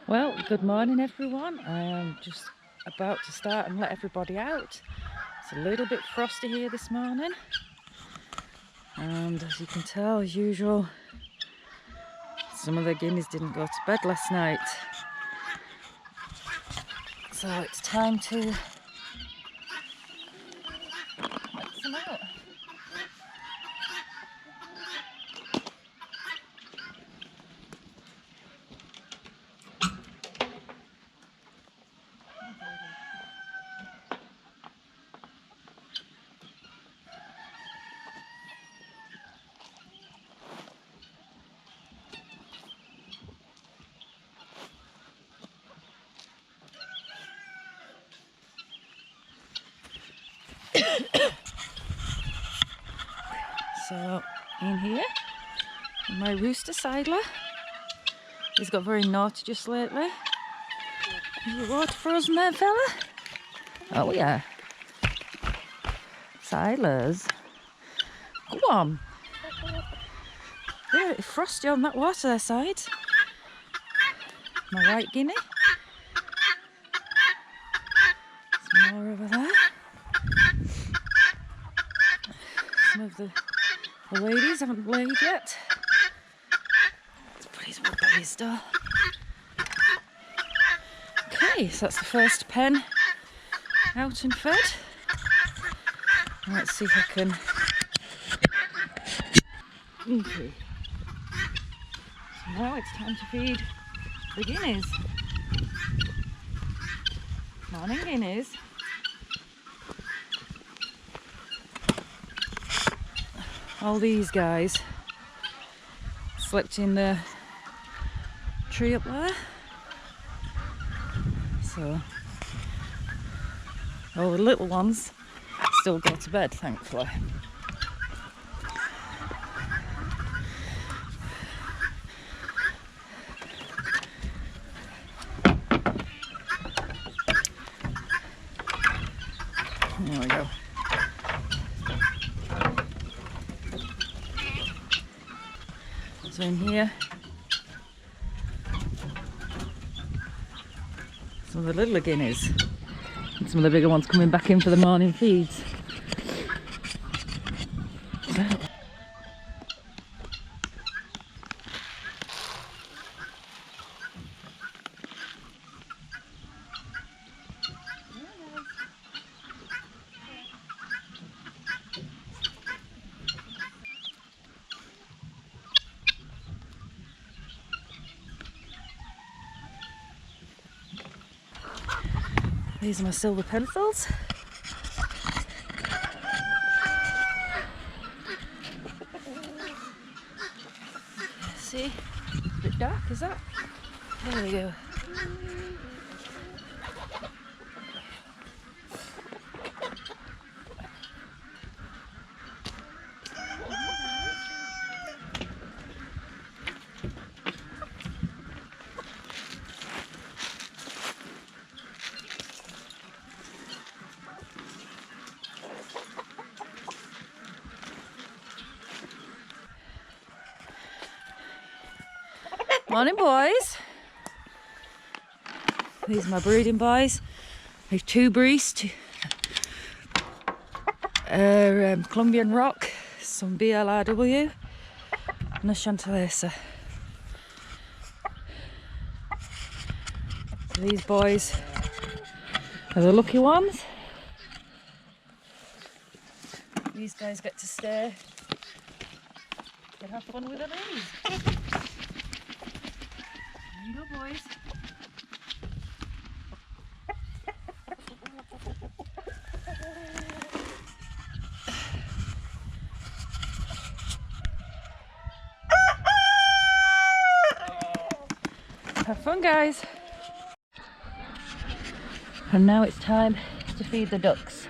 Well, good morning everyone. I am just about to start and let everybody out. It's a little bit frosty here this morning, and as you can tell, as usual, some of the guineas didn't go to bed last night. So it's time to let some out. So in here, my rooster Sidler. He's got very naughty just lately. Is your water frozen there, fella? Oh yeah. Sidlers. Go on. Yeah, it's frosty on that water there side. My white guinea. Some more over there. Some of the ladies haven't laid yet. Let's put his wood by his door. Okay, so that's the first pen out and fed. Let's see if I can. Okay. So now it's time to feed the guineas. Morning, guineas. All these guys slept in the tree up there. So all the little ones still go to bed, thankfully. There we go. So in here, some of the littler guineas and some of the bigger ones coming back in for the morning feeds. These are my silver pencils. See, a bit dark, is that? There we go. Morning, boys. These are my breeding boys. I have two breeds, Colombian Rock, some BLRW, and a Chantalesa. These boys are the lucky ones. These guys get to stay and have fun with the bees. There you go, boys. Have fun, guys. And now it's time to feed the ducks.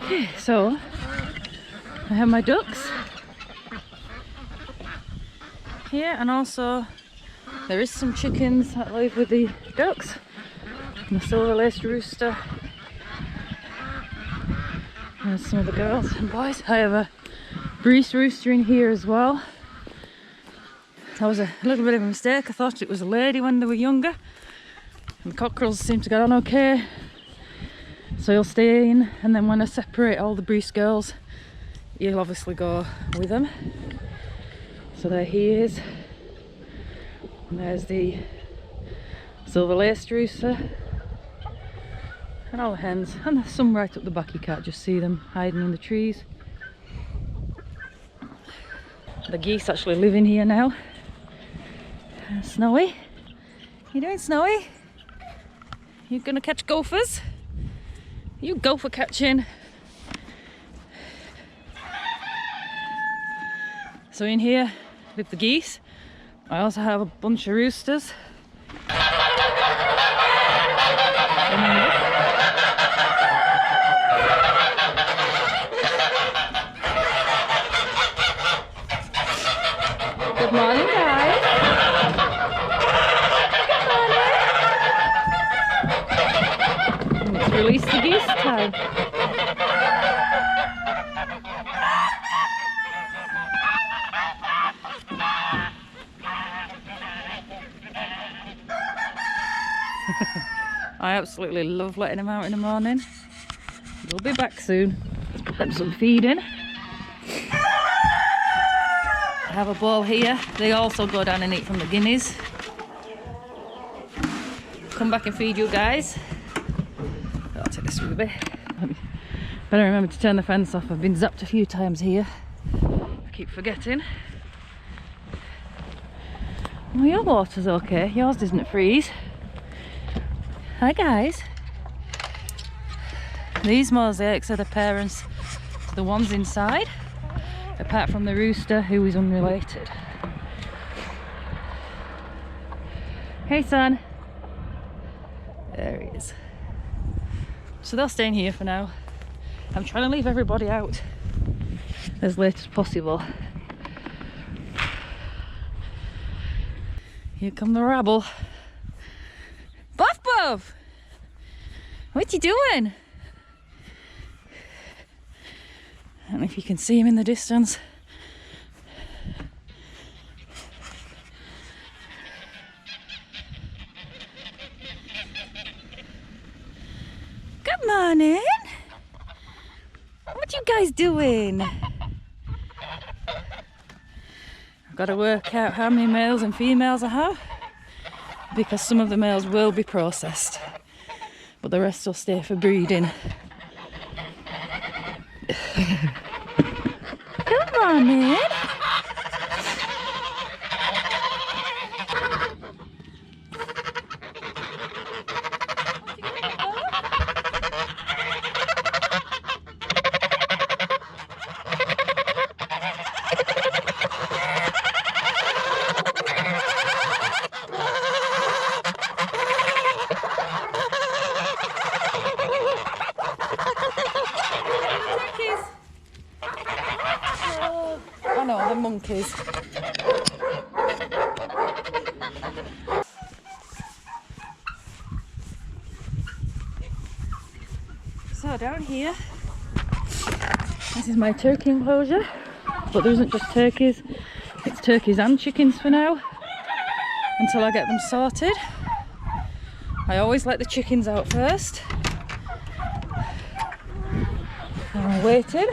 Okay, so I have my ducks here, and also there is some chickens that live with the ducks, and the silver-laced rooster, and some of the girls and boys. I have a Grease rooster in here as well. That was a little bit of a mistake. I thought it was a lady when they were younger, and the cockerels seem to get on okay, so he'll stay in, and then when I separate all the Grease girls, he'll obviously go with them. So there he is, and there's the silver-laced rooster and all the hens, and there's some right up the back. You can't just see them hiding in the trees. The geese actually live in here now. Snowy, you doing, Snowy? You gonna catch gophers? You gopher catching. So in here live the geese. I also have a bunch of roosters. Good morning, guys. Good morning. Let's release the geese time. I absolutely love letting them out in the morning. We'll be back soon. Let's put them some feed in. I have a bowl here. They also go down and eat from the guineas. Come back and feed you guys. I'll take this with me. Better remember to turn the fence off. I've been zapped a few times here. I keep forgetting. Well, your water's okay. Yours doesn't freeze. Hi guys. These mosaics are the parents to the ones inside, apart from the rooster, who is unrelated. Hey son. There he is. So they'll stay in here for now. I'm trying to leave everybody out as late as possible. Here come the rabble. Buff Buff! What you doing? I don't know if you can see him in the distance. Good morning! What you guys doing? I've got to work out how many males and females I have, because some of the males will be processed, but the rest will stay for breeding. Come on in. Oh no, the monkeys. So down here, this is my turkey enclosure, but there isn't just turkeys, it's turkeys and chickens for now, until I get them sorted. I always let the chickens out first. I'm waiting.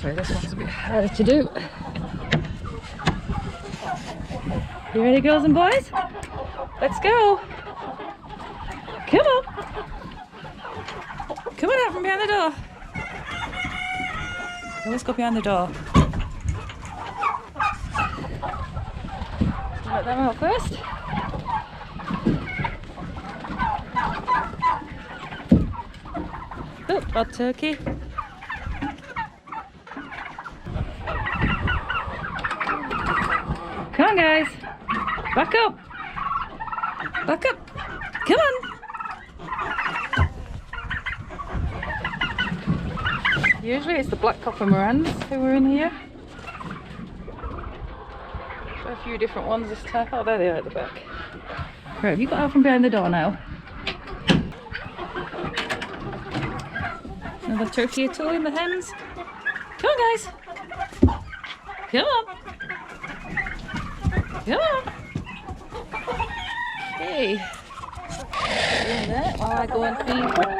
Sorry, this one's a bit harder to do. You ready, girls and boys? Let's go. Come on. Come on out from behind the door. Always go behind the door. Let them out first. Oh, bad turkey. Come on, guys. Back up. Back up. Come on. Usually it's the black copper morans who are in here. Got a few different ones this time. Oh, there they are at the back. Right, have you got out from behind the door now? Another turkey or two in the hens. Come on, guys. Come on. Come on. Okay. Doing that while I go and feed them.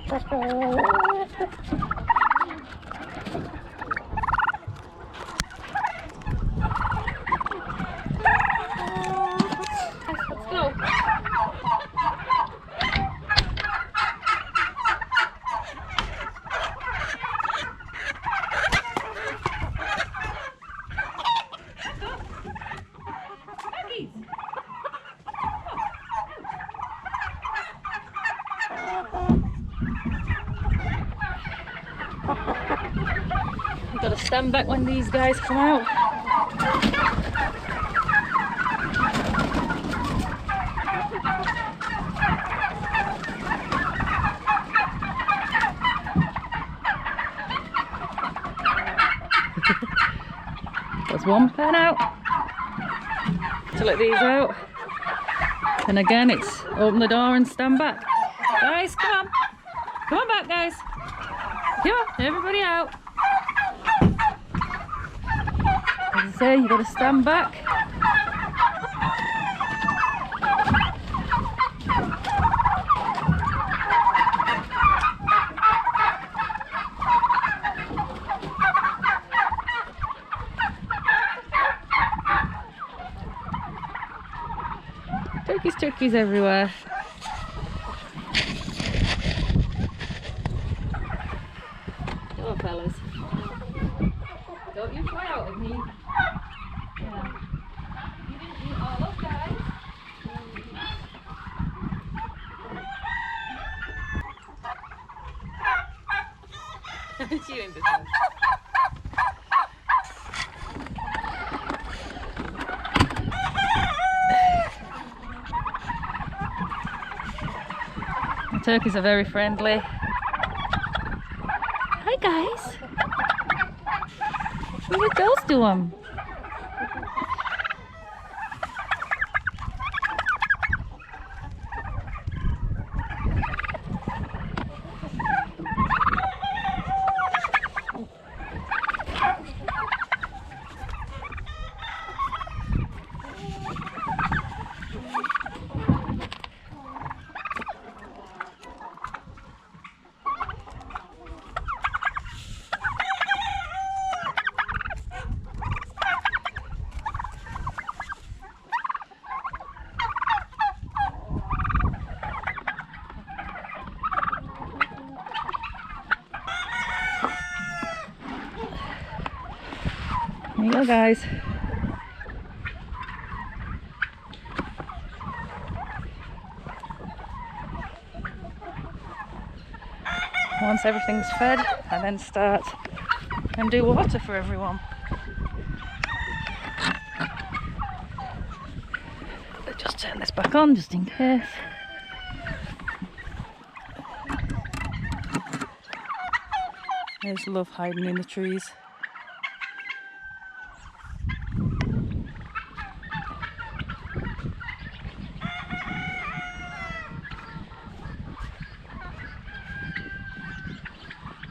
Let's go. You've got to stand back when these guys come out. There's one pen out to let these out. And again, it's open the door and stand back. Guys, come on. Come on back, guys. Come on, everybody out. As I say, you've got to stand back. Turkeys everywhere. Go on, fellas. Don't you fly out with me. Yeah. You didn't eat all those guys. You in business. Turkeys are very friendly. Hi guys. What did those do them? There you go, guys. Once everything's fed, I then start and do water for everyone. Let's just turn this back on just in case. I just love hiding in the trees.